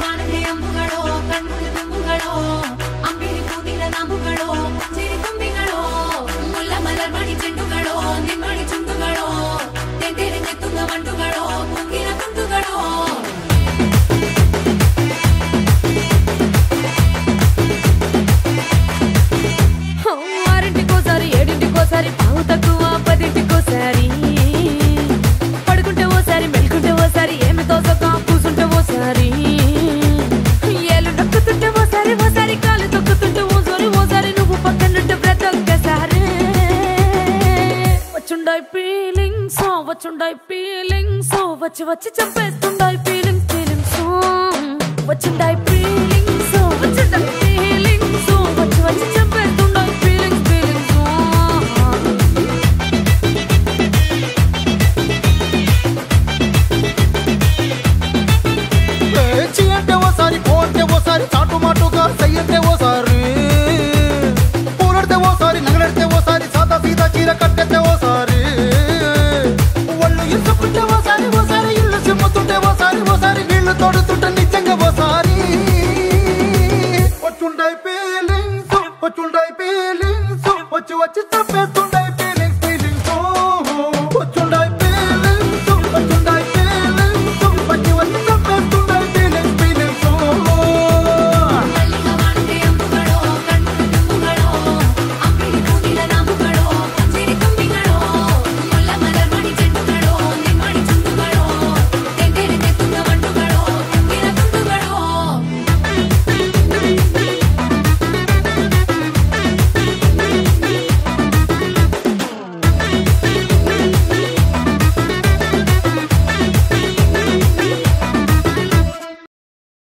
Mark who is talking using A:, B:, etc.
A: ವಾಣದೆ ಅಂಬುಗಳೋ ಕಣ್ಮುಡಿ ತುಂಬುಗಳೋ ಅಂಬಿರಿ ಪೂದಿನ ನಾಮುಗಳೋ ಚಿರಿ ತುಂಬಿಗಳೋ ಮುಲ್ಲ ಮಲರ್ ಮಣಿ ಚೆಂಡುಗಳೋ ನಿಮ್ಮಣಿ ಚುಂಡುಗಳೋ ತೆಂತೆರೆಂಗೆ ತುಂಗ ಮಂಡುಗಳೋ ಮುಂಗಿನ ತುಂಡುಗಳೋ ఆరింటికోసారి ఏడింటికోసారి పావు తక్కువ పదింటికోసారి పడుకుంటే ఓసారి మెలుకుంటే ఓసారి ఏమి తోసక కూసుంటే ఓసారి ఏలు నొక్కుతుంటే ఓసారి ఓసారి కాలు తొక్కుతుంటే ఓసారి నువ్వు పక్కనుంటే ప్రతి ఒక్కసారి వచ్చుండాయి ఫీలింగ్స్ వచ్చి వచ్చి చంపేస్తుండాయి ఫీలింగ్స్ వచ్చిండాయి ఫీలింగ్స్ వచ్చి వచ్చి చంపేస్తుండాయి
B: చాటు మాటుగా సయ్యంటే ఓసారి పూలడితే ఓసారి నగలడితే ఓసారి సాదా సీదా చీర కట్టెతే